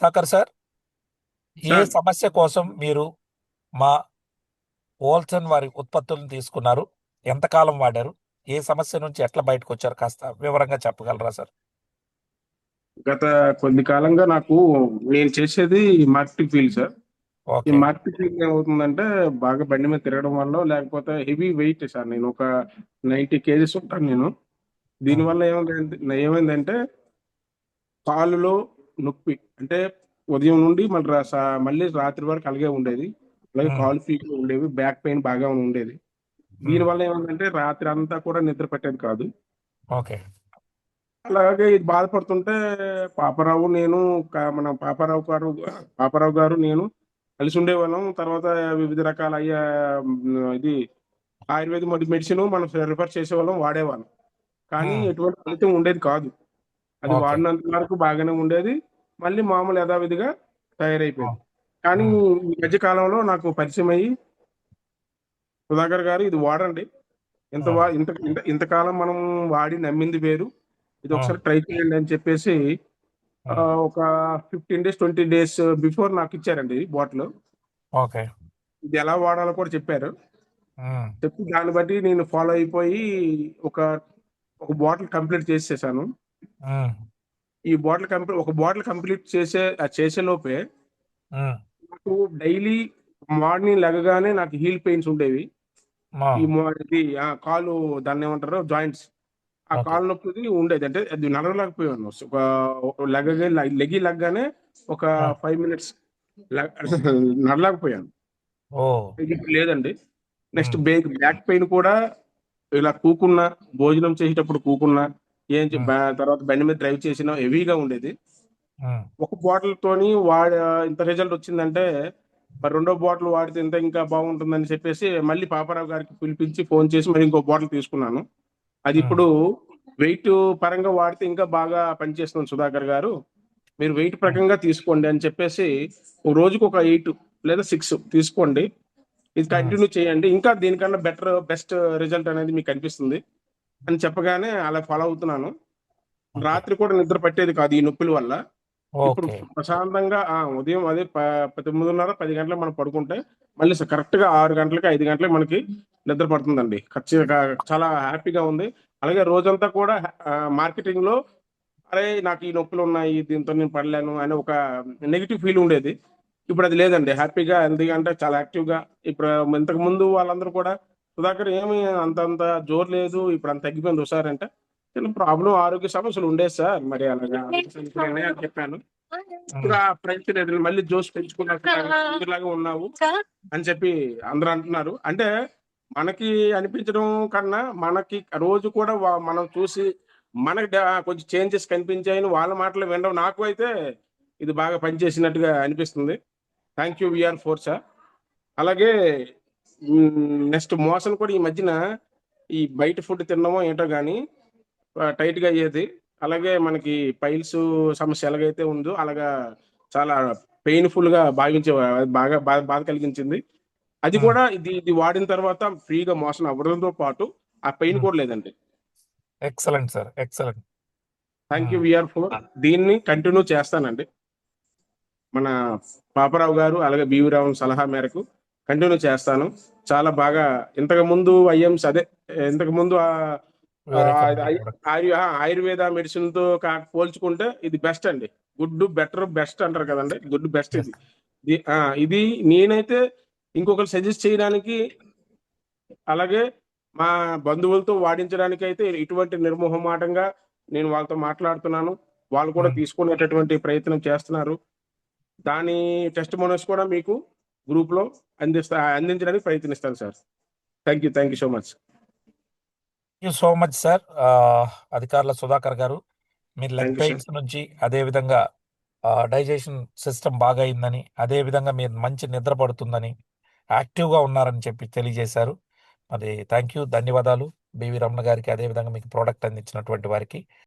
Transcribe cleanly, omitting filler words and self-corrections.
Sudhakar sir, ఏ sir సమస్య కోసం మీరు మా ఓల్సన్ వారి ఉత్పత్తులను తీసుకున్నారు? ఎంతకాలం వాడారు? ఏ సమస్య నుంచి ఎట్లా బయటకు వచ్చారు? కాస్త వివరంగా చెప్పగలరా సార్? గత కొద్ది కాలంగా నేను చేసేది మార్కెటింగ్ ఫీల్డ్ సార్. ఈ ఓకే. మార్కెటింగ్ ఫీల్డ్ ఏమవుతుందంటే బాగా బండి మీద తిరగడం వల్ల లేకపోతే హెవీ వెయిట్ సార్. నేను ఒక 90 kgs ఉంటాను నేను. ఉమ్, దీనివల్ల ఏమైందంటే కాలులో నొప్పి అంటే ఉదయం నుండి మళ్ళీ రాత్రి వరకు అలాగే ఉండేది. అలాగే ఉమ్, కాలు ఫీట్ ఉండేవి, బ్యాక్ పెయిన్ బాగా ఉండేది. ఉమ్, దీనివల్ల ఏమైందంటే రాత్రి అంతా కూడా నిద్ర పట్టేది కాదు. ఓకే. అలాగే ఇది బాధపడుతుంటే పాపారావు నేను మన పాపారావు గారు నేను కలిసి ఉండేవాళ్ళం. తర్వాత వివిధ రకాల ఇది ఆయుర్వేద మెడిసిన్ మనం రిఫర్ చేసేవాళ్ళం, వాడేవాళ్ళం. కానీ ఉమ్, ఎటువంటి ఫలితం ఉండేది కాదు. అది ఓకే. వాడినంత వరకు బాగానే ఉండేది. మళ్ళీ మామూలు యథావిధిగా ఆ, తయారైపోయింది. కానీ ఉమ్, ఈ మధ్య కాలంలో నాకు పరిచయం అయ్యి, సుధాకర్ గారు ఇది వాడండి. ఇంత ఉమ్, వా- ఇంత ఇంత ఇంతకాలం మనం వాడి నమ్మింది వేరు. ఇది ఉమ్, ఒకసారి ట్రై చేయండి అని చెప్పేసి ఉమ్, ఒక 15 days 20 days బిఫోర్ నాకు ఇచ్చారండి బాటిల్. ఓకే. ఇది ఎలా వాడాలో కూడా చెప్పారు. ఉమ్, చెప్పి దాన్ని బట్టి నేను ఫాలో అయిపోయి ఒక ఒక బాటిల్ కంప్లీట్ చేసేసాను. ఉమ్, ఒక బాటిల్ కంప్లీట్ చేసే లోపే ఉమ్, నాకు డైలీ మార్నింగ్ లెగగానే నాకు హీల్ పెయిన్స్ ఉండేవి. ఆ, ఇది కాలు, దాన్ని ఏమంటారు, జాయింట్స్. ఆ ఓకే. కాలు నొప్పి ఉండేది. అంటే అది నడవలేకపోయాను. లెగ్గానే ఒక ఆ, 5 minutes నడలేకపోయాను. ఓ. ఇది ఇప్పుడు లేదండి. నెక్స్ట్ ఉమ్, బ్యాక్ పెయిన్ కూడా ఇలా కూకున్నా, భోజనం చేసేటప్పుడు కూకున్నా, ఉమ్, తర్వాత బండి మీద డ్రైవ్ చేసినా హెవీగా ఉండేది. ఉమ్, ఒక బాటిల్ తోని ఇంత రిజల్ట్ వచ్చిందంటే మరి రెండో బాటిల్ వాడితే ఇంకా బాగుంటుందని చెప్పేసి మళ్ళీ పాపారావు గారికి పిలిపించి ఫోన్ చేసి మరి ఇంకో బాటిల్ తీసుకున్నాను. అది ఉమ్, ఇప్పుడు వెయిట్ పరంగా వాడితే ఇంకా బాగా పనిచేస్తుంది సుధాకర్ గారు. మీరు వెయిట్ ఉమ్, ప్రకంగా తీసుకోండి అని చెప్పేసి ఓ రోజుకు ఒక 8 లేదా 6 తీసుకోండి. ఇది ఉమ్, కంటిన్యూ చేయండి. ఇంకా దీనికన్నా బెస్ట్ రిజల్ట్ అనేది మీకు కనిపిస్తుంది అని చెప్పగానే అలా ఫాలో అవుతున్నాను. ఓకే. రాత్రి కూడా నిద్ర పట్టేది కాదు ఈ నొప్పుల వల్ల. ఇప్పుడు ఓకే. ప్రశాంతంగా ఉదయం అదే 9:30 10 గంటలకు మనం పడుకుంటే మళ్ళీ కరెక్ట్ గా 6 గంటలకి 5 గంటలకి మనకి నిద్ర పడుతుందండి. ఖచ్చితంగా చాలా హ్యాపీగా ఉంది. అలాగే రోజంతా కూడా మార్కెటింగ్ లో అరే నాకు ఈ నొప్పులు ఉన్నాయి, దీంతో నేను పడలేను అని ఒక నెగిటివ్ ఫీల్ ఉండేది. ఇప్పుడు అది లేదండి. హ్యాపీగా హెల్తీగా అంటే చాలా యాక్టివ్ గా. ఇప్పుడు ఇంతకు ముందు వాళ్ళందరూ కూడా సుధాకర్ ఏమి అంత జోరు లేదు, ఇప్పుడు అంత తగ్గిపోయింది ఒకసారి అంటే, చిన్న ప్రాబ్లం, ఆరోగ్య సమస్యలు ఉండేది సార్. మరి అలాగా ఆరోగ్య సమస్యలు ఉన్నాయి అని చెప్పాను. ఇప్పుడు ఉమ్, ఆ ప్రయత్నం లేదు. మళ్ళీ జోష్ పెంచుకున్నలాగా ఉన్నావు అని చెప్పి అందరూ అంటున్నారు. అంటే మనకి అనిపించడం కన్నా మనకి రోజు కూడా మనం చూసి మనకి కొంచెం చేంజెస్ కనిపించాయని వాళ్ళ మాటలు వినడం నాకు అయితే ఇది బాగా పనిచేసినట్టుగా అనిపిస్తుంది. Thank you VR4 sir. అలాగే నెక్స్ట్ మోషన్ కూడా ఈ మధ్యన ఈ బయట ఫుడ్ తినడమో ఏంటో కానీ టైట్ గా అయ్యేది. అలాగే మనకి పైల్స్ సమస్య ఎలాగైతే ఉందో అలాగా చాలా పెయిన్ఫుల్ గా అది బాగా బాధ కలిగించింది. అది ఉమ్, కూడా ఇది వాడిన తర్వాత ఫ్రీగా మోషన్ అవ్వడంతో పాటు ఆ పెయిన్ ఉమ్. కూడా లేదండి. Excellent sir, excellent. Thank you um, VR4. దీన్ని కంటిన్యూ చేస్తానండి. మన పాపారావు గారు అలాగే బివి రావు సలహా మేరకు కంటిన్యూ చేస్తాను. చాలా బాగా ఇంతకు ముందు అదే ఇంతకు ముందు ఆ, వేరే ఇది కంపెనీ ప్రొడక్ట్. ఆయుర్వేద మెడిసిన్ తో పోల్చుకుంటే ఇది బెస్ట్ అండి. గుడ్ బెటర్ బెస్ట్ అంటారు కదండి. Good best yes. ఇది నేనైతే ఇంకొకరు సజెస్ట్ చేయడానికి, అలాగే మా బంధువులతో వాడించడానికి అయితే ఇటువంటి నిర్మోహమాటంగా నేను వాళ్ళతో మాట్లాడుతున్నాను. వాళ్ళు కూడా ఉమ్. తీసుకునేటటువంటి ప్రయత్నం చేస్తున్నారు. దాని టెస్ట్ మోనోస్ కూడా మీకు గ్రూప్ లో అందించడానికి ప్రయత్నిస్తాను sir. Thank you so much. You so much sir. అధికారుల సుధాకర్ గారు, మీరు leg thank you sir. Pains నుంచి అదే విధంగా డైజెషన్ సిస్టమ్ బాగా అయిందని, అదే విధంగా మీరు మంచి నిద్ర పడుతుందని, యాక్టివ్గా ఉన్నారని చెప్పి తెలియజేశారు. మరి థ్యాంక్ యూ, ధన్యవాదాలు బివి రమణ గారికి, అదే విధంగా మీకు ప్రోడక్ట్ అందించినటువంటి వారికి.